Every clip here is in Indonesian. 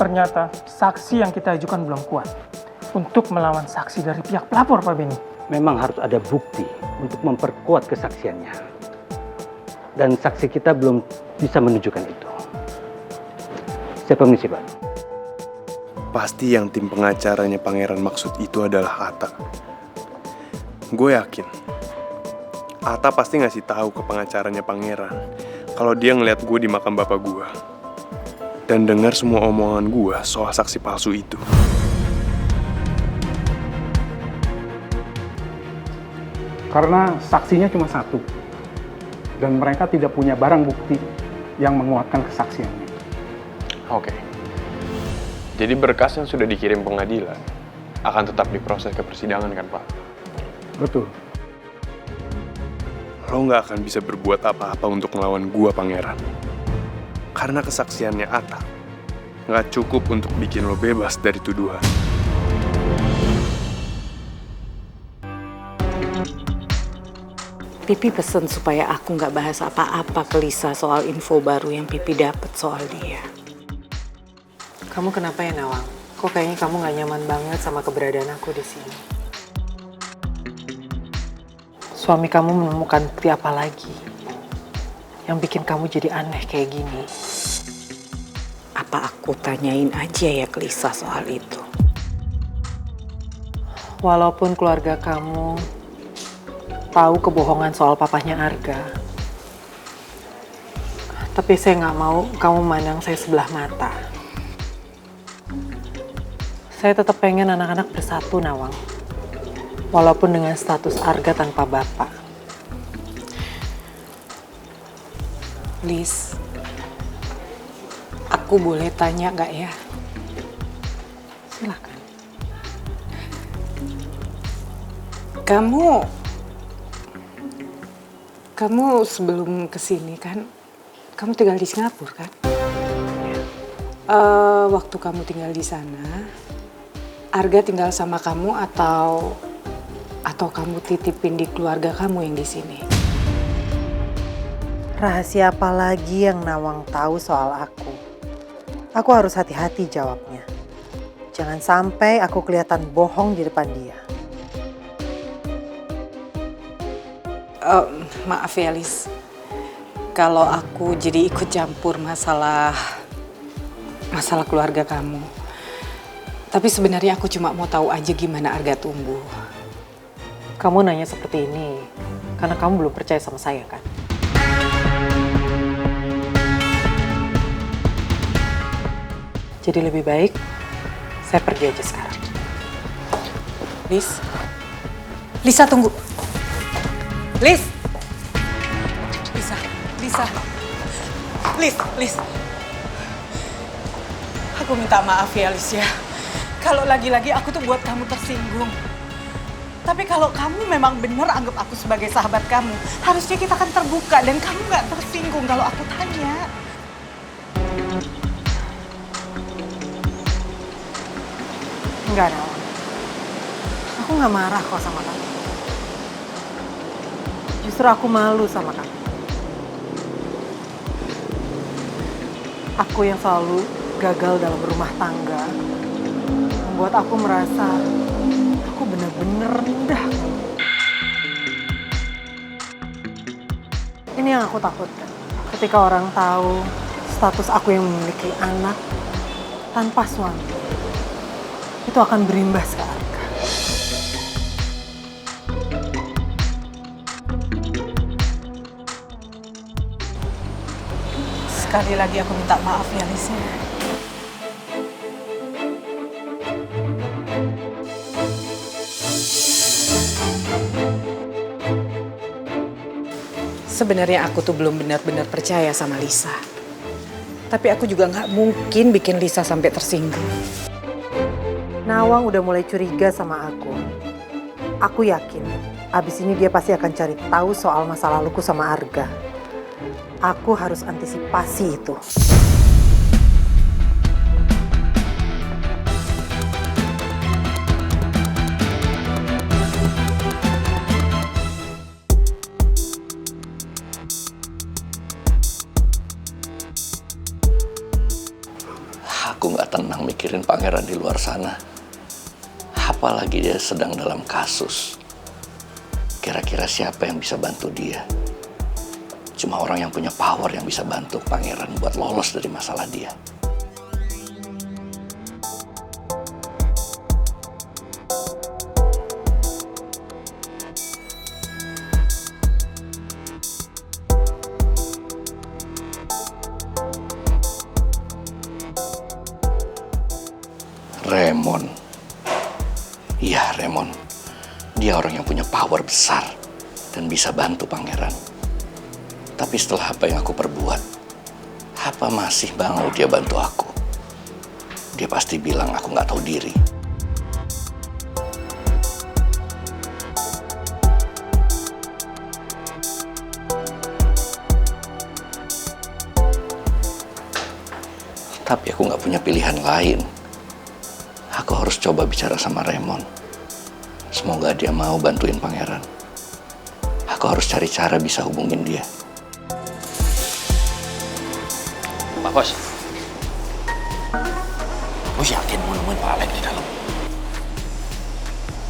ternyata saksi yang kita ajukan belum kuat untuk melawan saksi dari pihak pelapor, Pak Beni. Memang harus ada bukti untuk memperkuat kesaksiannya. Dan saksi kita belum bisa menunjukkan itu. Saya permisi, Pak. Pasti yang tim pengacaranya Pangeran maksud itu adalah Atta. Gue yakin Atta pasti ngasih tahu ke pengacaranya Pangeran kalau dia ngeliat gue di makam bapak gue dan dengar semua omongan gue soal saksi palsu itu. Karena saksinya cuma satu, dan mereka tidak punya barang bukti yang menguatkan kesaksiannya. Oke. Jadi berkas yang sudah dikirim pengadilan akan tetap diproses ke persidangan kan, Pak? Betul. Lo nggak akan bisa berbuat apa-apa untuk melawan gua, Pangeran. Karena kesaksiannya Atta nggak cukup untuk bikin lo bebas dari tuduhan. Pipi pesen supaya aku nggak bahas apa-apa ke Lisa soal info baru yang Pipi dapat soal dia. Kamu kenapa ya, Nawang? Kok kayaknya kamu gak nyaman banget sama keberadaan aku di sini? Suami kamu menemukan bukti apa lagi yang bikin kamu jadi aneh kayak gini? Apa aku tanyain aja ya ke Lisa soal itu? Walaupun keluarga kamu tahu kebohongan soal papahnya Arga, tapi saya nggak mau kamu mandang saya sebelah mata. Saya tetap pengen anak-anak bersatu, Nawang. Walaupun dengan status Arga tanpa bapak. Liz, aku boleh tanya nggak ya? Silakan. Kamu sebelum kesini kan, kamu tinggal di Singapura kan? Waktu kamu tinggal di sana, Arga tinggal sama kamu atau kamu titipin di keluarga kamu yang di sini? Rahasia apa lagi yang Nawang tahu soal aku? Aku harus hati-hati jawabnya. Jangan sampai aku kelihatan bohong di depan dia. Maaf ya, Liz. Kalau aku jadi ikut campur masalah keluarga kamu. Tapi sebenarnya aku cuma mau tahu aja gimana Arga tumbuh. Kamu nanya seperti ini karena kamu belum percaya sama saya kan? Jadi lebih baik saya pergi aja sekarang. Liz? Lisa, tunggu. Liz! Liz. Aku minta maaf ya, Liz ya. Kalau lagi-lagi aku tuh buat kamu tersinggung. Tapi kalau kamu memang benar anggap aku sebagai sahabat kamu, harusnya kita kan terbuka dan kamu nggak tersinggung kalau aku tanya. Enggak, Nawang. Aku nggak marah kok sama kamu. Justru aku malu sama kamu. Aku yang selalu gagal dalam berumah tangga membuat aku merasa aku benar-benar rendah. Ini yang aku takutkan. Ketika orang tahu status aku yang memiliki anak tanpa suami, itu akan berimbas ke Arga. Sekali lagi aku minta maaf ya, Liz. Sebenarnya aku tuh belum benar-benar percaya sama Lisa. Tapi aku juga nggak mungkin bikin Lisa sampai tersinggung. Nawang udah mulai curiga sama aku. Aku yakin abis ini dia pasti akan cari tahu soal masa laluku sama Arga. Aku harus antisipasi itu. aku nggak tenang mikirin pangeran di luar sana. Apalagi dia sedang dalam kasus. Kira-kira siapa yang bisa bantu dia? Cuma orang yang punya power yang bisa bantu pangeran buat lolos dari masalah dia. Raymond. Iya, Raymond. Dia orang yang punya power besar dan bisa bantu pangeran. Tapi setelah apa yang aku perbuat, apa masih mau dia bantu aku? Dia pasti bilang aku nggak tahu diri. Tapi aku nggak punya pilihan lain. Aku harus coba bicara sama Raymond. Semoga dia mau bantuin pangeran. Aku harus cari cara bisa hubungin dia. Pak Bos. Bos yakin mau nemuin Pak Alek di dalam?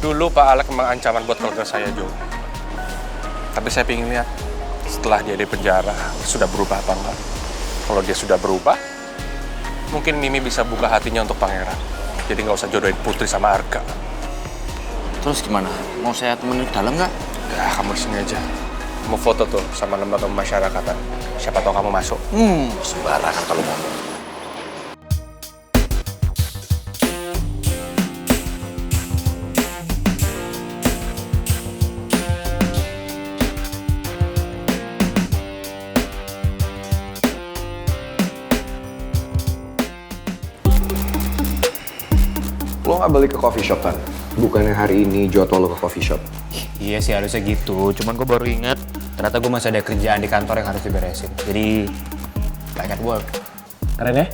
Dulu Pak Alek memang ancaman buat keluarga saya, Jo. Tapi saya ingin lihat setelah dia di penjara, sudah berubah apa enggak. Kalau dia sudah berubah, mungkin Mimi bisa buka hatinya untuk pangeran. Jadi nggak usah jodohin Putri sama Arga. Terus gimana? Mau saya temenin ke dalam nggak? Udah, kamu di sini aja. Kamu foto tuh sama lembaga pemasyarakatan. Siapa tahu kamu masuk. Sembarangan kalau ngomong. Lo nggak balik ke coffee shop kan? Bukannya hari ini jadwal lo ke coffee shop? Iya sih harusnya gitu, cuman gue baru ingat ternyata gue masih ada kerjaan di kantor yang harus diberesin. Jadi banyak work. Keren ya?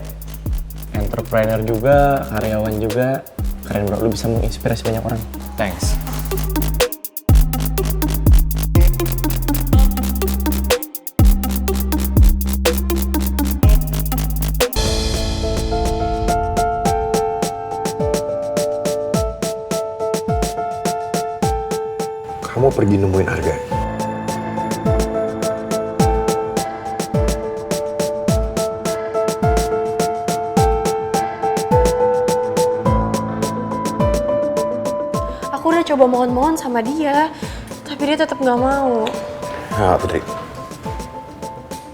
Entrepreneur juga, karyawan juga. Keren bro, lu bisa menginspirasi banyak orang. Thanks. Kamu pergi nemuin Arga. Aku udah coba mohon-mohon sama dia, tapi dia tetap nggak mau. Nah, Putri.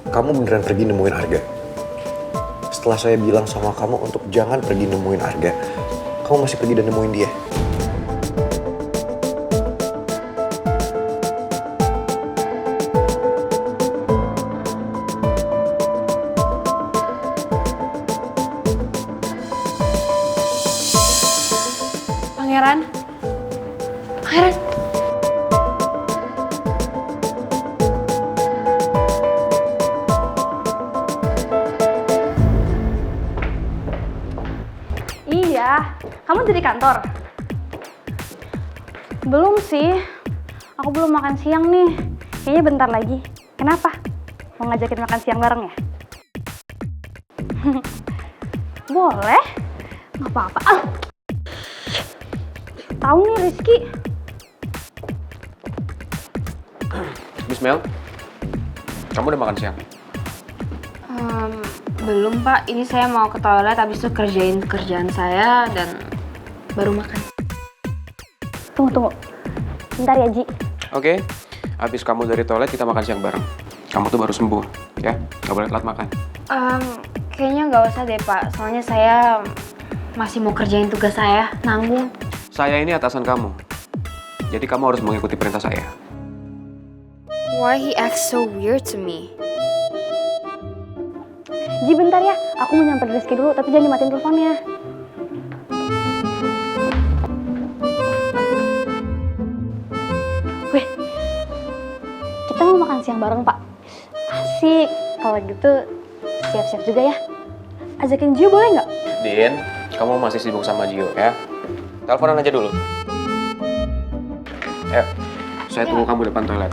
Kamu beneran pergi nemuin Arga. Setelah saya bilang sama kamu untuk jangan pergi nemuin Arga, kamu masih pergi dan nemuin dia. Pangeran. Pangeran. Iya, kamu udah di kantor? Belum sih, aku belum makan siang nih. Kayaknya bentar lagi. Kenapa? Mau ngajakin makan siang bareng ya? Boleh, nggak apa-apa. Ah. Tahu nih Rizky. Bismel, kamu udah makan siang? Belum Pak, ini saya mau ke toilet habis itu kerjain kerjaan saya dan baru makan. Tunggu. Bentar ya, Ji. Oke, habis kamu dari toilet kita makan siang bareng. Kamu tuh baru sembuh, ya? Gak boleh telat makan. Kayaknya nggak usah deh Pak, soalnya saya masih mau kerjain tugas saya, nanggung. Saya ini atasan kamu, jadi kamu harus mengikuti perintah saya. Why he acts so weird to me? Ji, bentar ya. Aku mau nyamper Rizky dulu, tapi jangan dimatiin teleponnya. Weh, kita mau makan siang bareng, Pak. Asik. Kalau gitu, siap-siap juga ya. Ajakin Gio boleh nggak? Din, kamu masih sibuk sama Gio, ya? Teleponan aja dulu. Saya tunggu kamu depan toilet.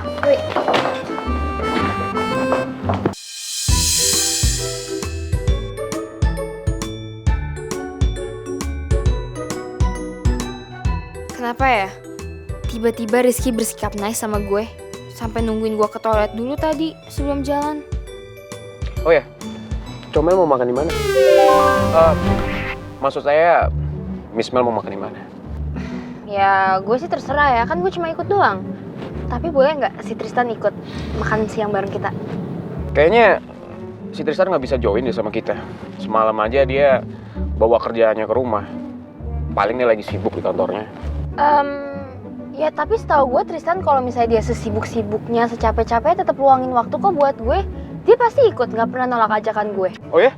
Kenapa ya? Tiba-tiba Rizky bersikap nice sama gue. Sampai nungguin gue ke toilet dulu tadi sebelum jalan. Oh ya, Comel mau makan di mana? Maksud saya, Miss Mel mau makan di mana? Ya gue sih terserah ya, kan gue cuma ikut doang. Tapi boleh nggak si Tristan ikut makan siang bareng kita? Kayaknya si Tristan nggak bisa join deh sama kita. Semalam aja dia bawa kerjaannya ke rumah. Paling dia lagi sibuk di kantornya. Ya tapi setahu gue Tristan kalau misalnya dia sesibuk-sibuknya, secapek-capeknya tetap luangin waktu kok buat gue. Dia pasti ikut, nggak pernah nolak ajakan gue. Oh ya?